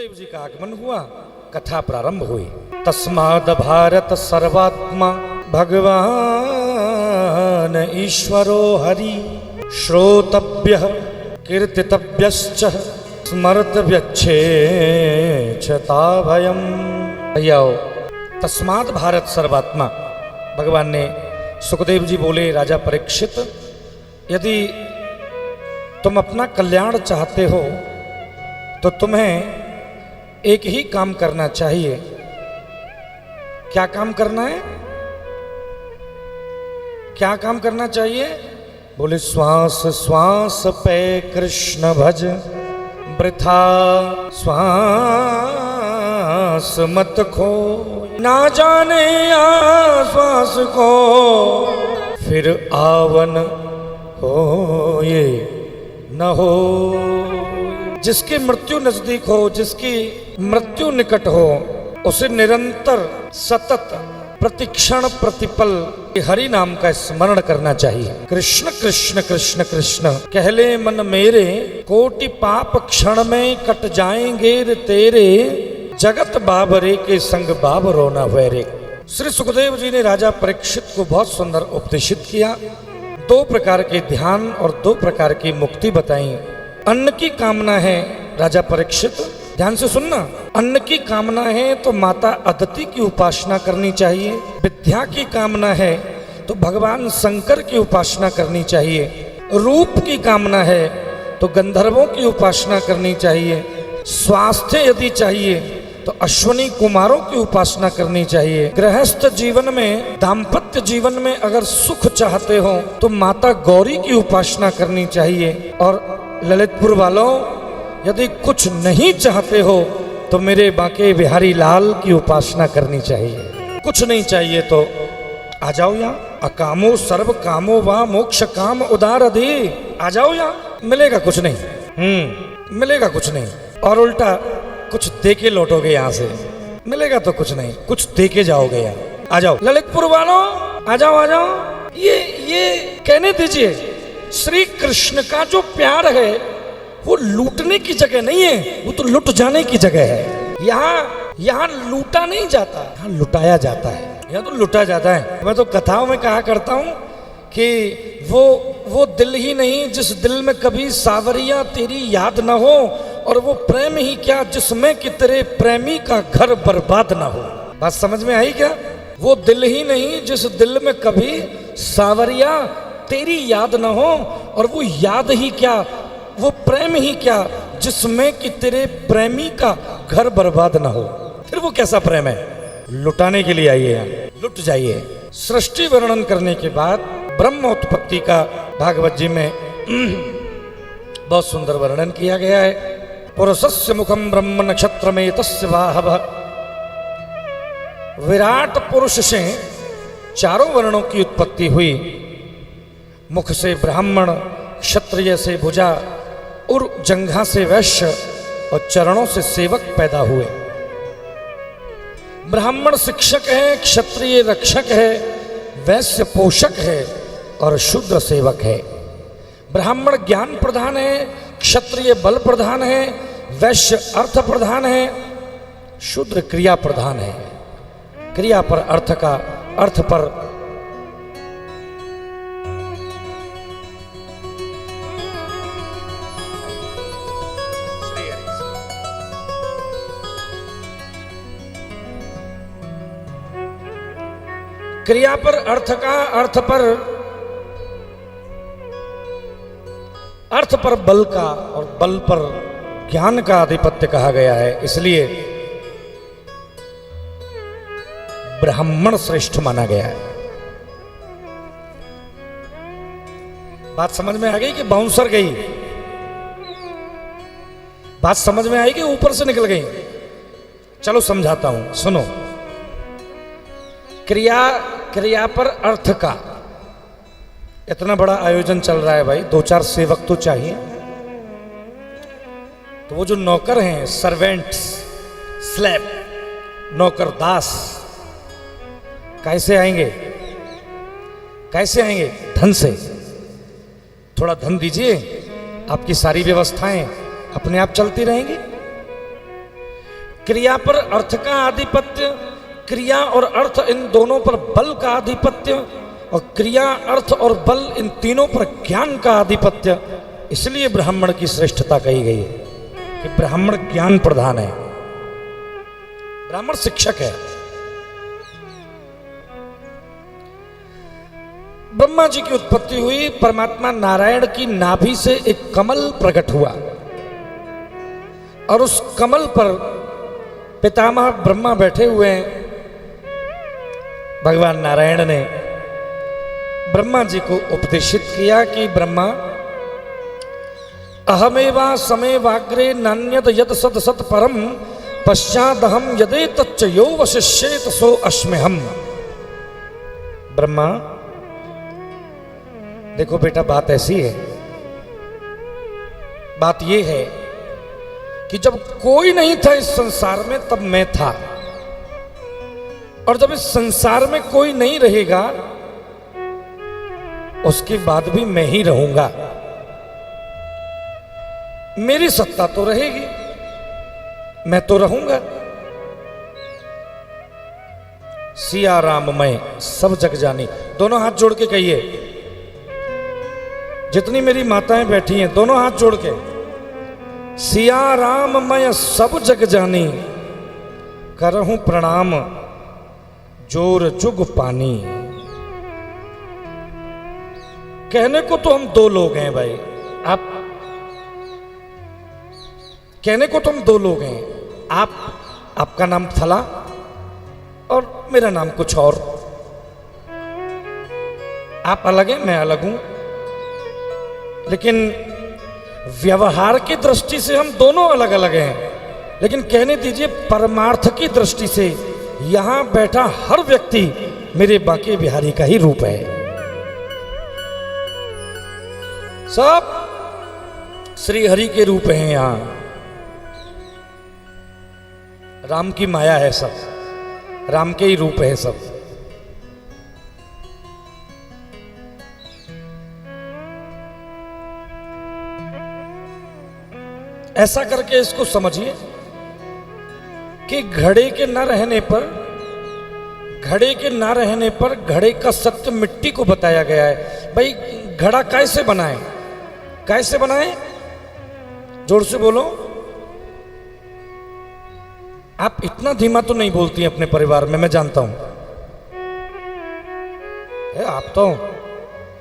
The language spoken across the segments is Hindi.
सुखदेव जी का आगमन हुआ, कथा प्रारंभ हुई। तस्माद भारत सर्वात्मा भगवान ईश्वरो हरि श्रोतव्यः कीर्तितव्यश्च स्मर्तव्यच्छेच्छता भयम्। तस्माद भारत सर्वात्मा, भगवान ने सुखदेव जी बोले, राजा परीक्षित, यदि तुम अपना कल्याण चाहते हो तो तुम्हें एक ही काम करना चाहिए। क्या काम करना है? क्या काम करना चाहिए? बोले, श्वास श्वास पे कृष्ण भज, वृथा श्वास मत खो, ना जाने श्वास को फिर आवन हो ये न हो। जिसकी मृत्यु नजदीक हो, जिसकी मृत्यु निकट हो, उसे निरंतर सतत प्रतिक्षण प्रतिपल हरि नाम का स्मरण करना चाहिए। कृष्ण कृष्ण कृष्ण कृष्ण कहले मन मेरे, कोटि पाप क्षण में कट जाएंगे रे तेरे, जगत बाबरे के संग बाबरो न वैरे। श्री सुखदेव जी ने राजा परीक्षित को बहुत सुंदर उपदेशित किया। दो प्रकार के ध्यान और दो प्रकार की मुक्ति बताई। अन्न की कामना है राजा परीक्षित, ध्यान से सुनना। अन्न की कामना है तो माता अदिति की उपासना करनी चाहिए। विद्या की कामना है तो भगवान शंकर की उपासना करनी चाहिए। रूप की कामना है तो गंधर्वों की उपासना करनी चाहिए। स्वास्थ्य यदि चाहिए तो अश्वनी कुमारों की उपासना करनी चाहिए। गृहस्थ जीवन में, दाम्पत्य जीवन में अगर सुख चाहते हो तो माता गौरी की उपासना करनी चाहिए। और ललितपुर वालों, यदि कुछ नहीं चाहते हो तो मेरे बांके बिहारी लाल की उपासना करनी चाहिए। कुछ नहीं चाहिए तो आ जाओ यहाँ। अकामो सर्व कामो वा मोक्ष काम उदार अधि। आ जाओ यहाँ, मिलेगा कुछ नहीं। मिलेगा कुछ नहीं, और उल्टा कुछ दे के लौटोगे यहाँ से। मिलेगा तो कुछ नहीं, कुछ दे के जाओगे यहाँ। आ जाओ ललितपुर वालों, आ जाओ आ जाओ। ये कहने दीजिए, श्री कृष्ण का जो प्यार है वो लूटने की जगह नहीं है, वो तो लुट जाने की जगह है। यहाँ लूटा नहीं जाता, यहाँ लुटाया जाता है। यहाँ तो लुटा जाता है। मैं तो कथाओं में कहा करता हूँ कि वो दिल ही नहीं जिस दिल में कभी सावरिया तेरी याद न हो, और वो प्रेम ही क्या जिसमें कि तेरे प्रेमी का घर बर्बाद न हो। बात समझ में आई क्या? वो दिल ही नहीं जिस दिल में कभी सावरिया तेरी याद न हो, और वो याद ही क्या, वो प्रेम ही क्या जिसमें कि तेरे प्रेमी का घर बर्बाद न हो। फिर वो कैसा प्रेम है? लुटाने के लिए आइए, लुट जाइए। सृष्टि वर्णन करने के बाद ब्रह्म उत्पत्ति का भागवत जी में बहुत सुंदर वर्णन किया गया है। पुरुषस्य मुखम ब्रह्म नक्षत्र में तस्य बाहवः। विराट पुरुष से चारों वर्णों की उत्पत्ति हुई। मुख से ब्राह्मण, क्षत्रिय से भुजा, और जंघा से वैश्य, और चरणों से सेवक पैदा हुए। ब्राह्मण शिक्षक है, क्षत्रिय रक्षक है, वैश्य पोषक है, और शूद्र सेवक है। ब्राह्मण ज्ञान प्रधान है, क्षत्रिय बल प्रधान है, वैश्य अर्थ प्रधान है, शूद्र क्रिया प्रधान है। क्रिया पर अर्थ का, अर्थ पर क्रिया पर अर्थ का, अर्थ पर बल का, और बल पर ज्ञान का आधिपत्य कहा गया है। इसलिए ब्राह्मण श्रेष्ठ माना गया है। बात समझ में आ गई कि बाउंसर गई? बात समझ में आई कि ऊपर से निकल गई? चलो समझाता हूं, सुनो। क्रिया पर अर्थ का इतना बड़ा आयोजन चल रहा है भाई, 2-4 सेवक तो चाहिए। तो वो जो नौकर हैं, सर्वेंट्स, स्लेव, नौकर दास, कैसे आएंगे? कैसे आएंगे? धन से। थोड़ा धन दीजिए, आपकी सारी व्यवस्थाएं अपने आप चलती रहेंगी। क्रिया पर अर्थ का आधिपत्य, क्रिया और अर्थ इन दोनों पर बल का आधिपत्य, और क्रिया अर्थ और बल इन तीनों पर ज्ञान का आधिपत्य। इसलिए ब्राह्मण की श्रेष्ठता कही गई है कि ब्राह्मण ज्ञान प्रधान है, ब्राह्मण शिक्षक है। ब्रह्मा जी की उत्पत्ति हुई, परमात्मा नारायण की नाभि से एक कमल प्रकट हुआ और उस कमल पर पितामह ब्रह्मा बैठे हुए हैं। भगवान नारायण ने ब्रह्मा जी को उपदेशित किया कि ब्रह्मा, अहमेवा समय वाग्रे नान्यद यद सत सत परम पश्चादहम यदे तच्च यो वशिष्येत सो अस्म्यहम्। ब्रह्मा देखो बेटा, बात ऐसी है, बात यह है कि जब कोई नहीं था इस संसार में तब मैं था, और जब इस संसार में कोई नहीं रहेगा उसके बाद भी मैं ही रहूंगा। मेरी सत्ता तो रहेगी, मैं तो रहूंगा। सिया राम मैं सब जग जानी। दोनों हाथ जोड़ के कहिए, जितनी मेरी माताएं बैठी हैं दोनों हाथ जोड़ के, सिया राम मैं सब जग जानी, करहूं प्रणाम जोर जुग पानी। कहने को तो हम दो लोग हैं भाई, आप कहने को तो हम दो लोग हैं, आपका नाम फला और मेरा नाम कुछ और। आप अलग हैं, मैं अलग हूं, लेकिन व्यवहार की दृष्टि से हम दोनों अलग अलग हैं। लेकिन कहने दीजिए परमार्थ की दृष्टि से यहां बैठा हर व्यक्ति मेरे बांके बिहारी का ही रूप है। सब श्री हरि के रूप हैं। यहां राम की माया है, सब राम के ही रूप है सब। ऐसा करके इसको समझिए कि घड़े के न रहने पर घड़े का सत्य मिट्टी को बताया गया है। भाई घड़ा कैसे बनाए, कैसे बनाए? जोर से बोलो। आप इतना धीमा तो नहीं बोलती हैं अपने परिवार में, मैं जानता हूं। आप तो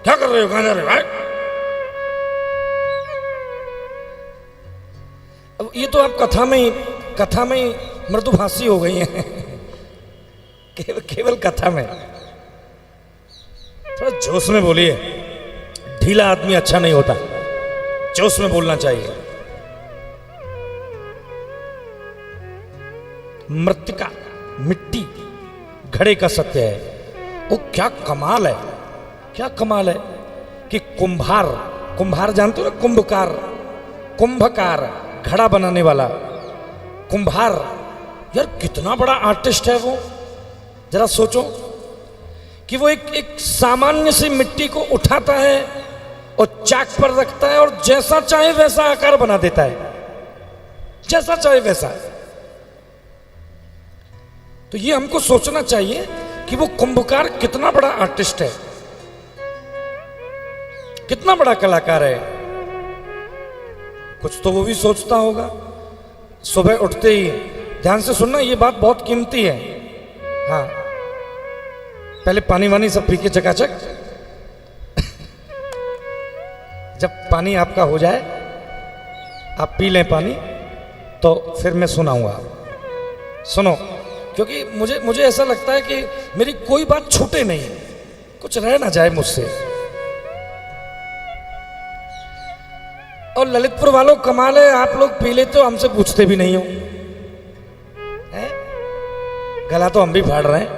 क्या कर रहे हो, कहां जा रहे हो? अब ये तो आप कथा में ही मृदुभाषी हो गई हैं। केवल कथा में। थोड़ा जोश में बोलिए, ढीला आदमी अच्छा नहीं होता, जोश में बोलना चाहिए। मृतिका मिट्टी घड़े का सत्य है। वो क्या कमाल है, क्या कमाल है कि कुंभार जानते हो ना, कुंभकार घड़ा बनाने वाला कुंभार, यार कितना बड़ा आर्टिस्ट है वो। जरा सोचो कि वो एक सामान्य सी मिट्टी को उठाता है और चाक पर रखता है और जैसा चाहे वैसा आकार बना देता है, जैसा चाहे वैसा। तो ये हमको सोचना चाहिए कि वो कुंभकार कितना बड़ा आर्टिस्ट है, कितना बड़ा कलाकार है। कुछ तो वो भी सोचता होगा। सुबह उठते ही, ध्यान से सुनना, ये बात बहुत कीमती है। हाँ, पहले पानी वानी सब पी के चकाचक। जब पानी आपका हो जाए, आप पी लें पानी, तो फिर मैं सुनाऊंगा। सुनो, क्योंकि मुझे ऐसा लगता है कि मेरी कोई बात छूटे नहीं, कुछ रह ना जाए मुझसे। और ललितपुर वालों कमाल है, आप लोग पी लेते हो, हमसे पूछते भी नहीं हो। गला तो हम भी फाड़ रहे हैं,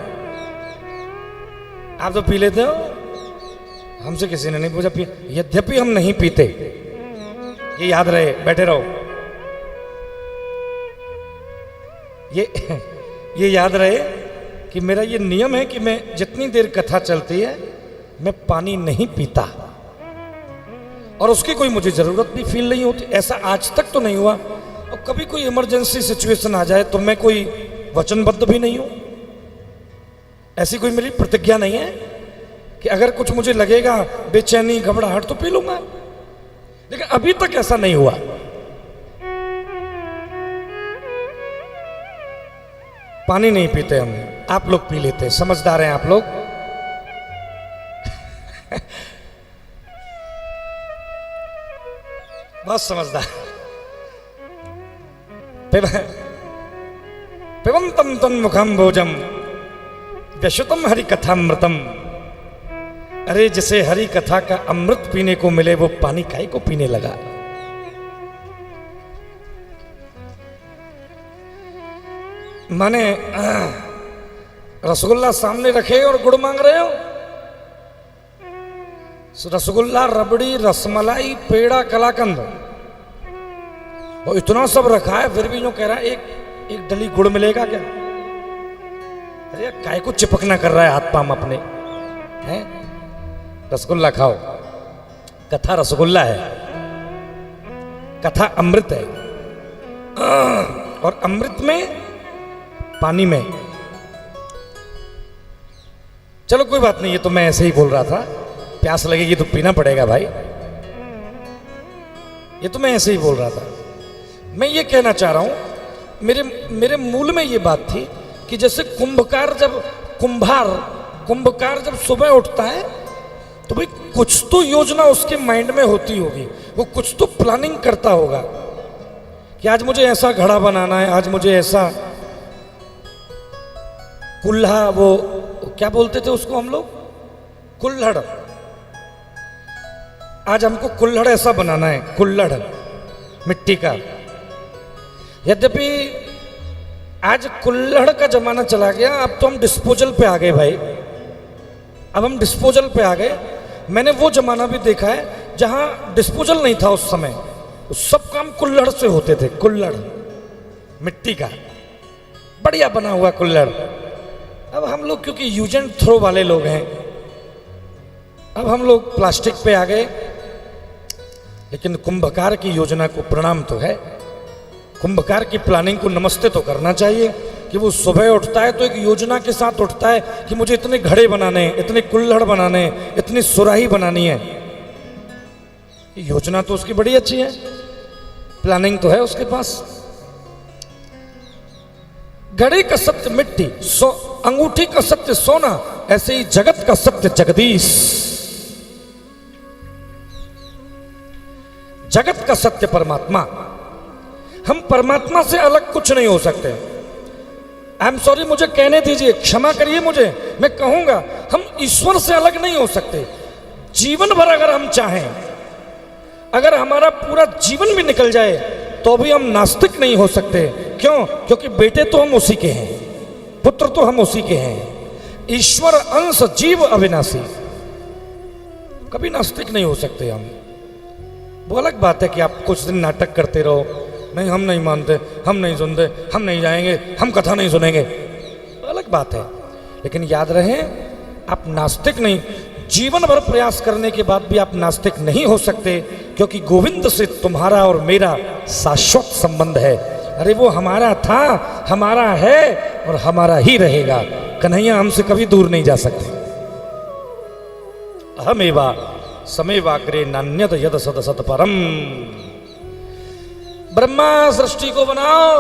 आप तो पी लेते हो, हमसे किसी ने नहीं पूछा। यद्यपि हम नहीं पीते, ये याद रहे, बैठे रहो। ये याद रहे कि मेरा ये नियम है कि मैं जितनी देर कथा चलती है मैं पानी नहीं पीता, और उसकी कोई मुझे जरूरत भी फील नहीं होती। ऐसा आज तक तो नहीं हुआ और कभी कोई इमरजेंसी सिचुएशन आ जाए तो मैं कोई वचनबद्ध भी नहीं हूं, ऐसी कोई मेरी प्रतिज्ञा नहीं है कि अगर कुछ मुझे लगेगा बेचैनी घबराहट तो पी लूंगा, लेकिन अभी तक ऐसा नहीं हुआ। पानी नहीं पीते हम, आप लोग पी लेते हैं, समझदार हैं आप लोग। बहुत समझदार। पिबंतम तन्मुखम भोजम व्यशुतम हरि कथामृतम। अरे जिसे हरि कथा का अमृत पीने को मिले वो पानी काहे को पीने लगा। माने रसगुल्ला सामने रखे और गुड़ मांग रहे हो। रसगुल्ला, रबड़ी, रसमलाई, पेड़ा, कलाकंद, वो इतना सब रखा है, फिर भी जो कह रहा है एक डली गुड़ मिलेगा क्या। अरे काय को चिपकना कर रहा है हाथ पाम अपने, हैं? रसगुल्ला खाओ। कथा रसगुल्ला है, कथा अमृत है, और अमृत में पानी में। चलो कोई बात नहीं, ये तो मैं ऐसे ही बोल रहा था, प्यास लगेगी तो पीना पड़ेगा भाई, ये तो मैं ऐसे ही बोल रहा था। मैं ये कहना चाह रहा हूं, मेरे मूल में ये बात थी कि जैसे कुंभकार जब सुबह उठता है तो भाई कुछ तो योजना उसके माइंड में होती होगी, वो कुछ तो प्लानिंग करता होगा कि आज मुझे ऐसा घड़ा बनाना है, आज मुझे ऐसा कुल्हा, वो क्या बोलते थे उसको हम लोग, कुल्हड़, आज हमको कुल्हड़ ऐसा बनाना है, कुल्हड़ मिट्टी का। यद्यपि आज कुल्हड़ का जमाना चला गया, अब तो हम डिस्पोजल पे आ गए भाई, अब हम डिस्पोजल पे आ गए। मैंने वो जमाना भी देखा है जहां डिस्पोजल नहीं था, उस समय सब काम कुल्हड़ से होते थे, कुल्हड़ मिट्टी का बढ़िया बना हुआ कुल्हड़। अब हम लोग क्योंकि यूज एंड थ्रो वाले लोग हैं, अब हम लोग प्लास्टिक पे आ गए। लेकिन कुंभकार की योजना को प्रणाम तो है, कुंभकार की प्लानिंग को नमस्ते तो करना चाहिए कि वो सुबह उठता है तो एक योजना के साथ उठता है कि मुझे इतने घड़े बनाने, इतने कुल्हड़ बनाने, इतनी सुराही बनानी है। योजना तो उसकी बड़ी अच्छी है, प्लानिंग तो है उसके पास। घड़े का सत्य मिट्टी, अंगूठी का सत्य सोना, ऐसे ही जगत का सत्य जगदीश। जगत का सत्य परमात्मा। हम परमात्मा से अलग कुछ नहीं हो सकते। आई एम सॉरी, मुझे कहने दीजिए, क्षमा करिए मुझे, मैं कहूंगा हम ईश्वर से अलग नहीं हो सकते। जीवन भर अगर हम चाहें, अगर हमारा पूरा जीवन भी निकल जाए तो भी हम नास्तिक नहीं हो सकते। क्यों? क्योंकि बेटे तो हम उसी के हैं, पुत्र तो हम उसी के हैं। ईश्वर अंश जीव अविनाशी, कभी नास्तिक नहीं हो सकते हम। वो अलग बात है कि आप कुछ दिन नाटक करते रहो, नहीं हम नहीं मानते, हम नहीं सुनते, हम नहीं जाएंगे, हम कथा नहीं सुनेंगे, अलग बात है। लेकिन याद रहे, आप नास्तिक नहीं, जीवन भर प्रयास करने के बाद भी आप नास्तिक नहीं हो सकते, क्योंकि गोविंद से तुम्हारा और मेरा शाश्वत संबंध है। अरे वो हमारा था, हमारा है और हमारा ही रहेगा। कन्हैया हमसे कभी दूर नहीं जा सकते। अहमेवा समेवाग्रे नान्यत यद सद सत परम। ब्रह्मा सृष्टि को बनाओ,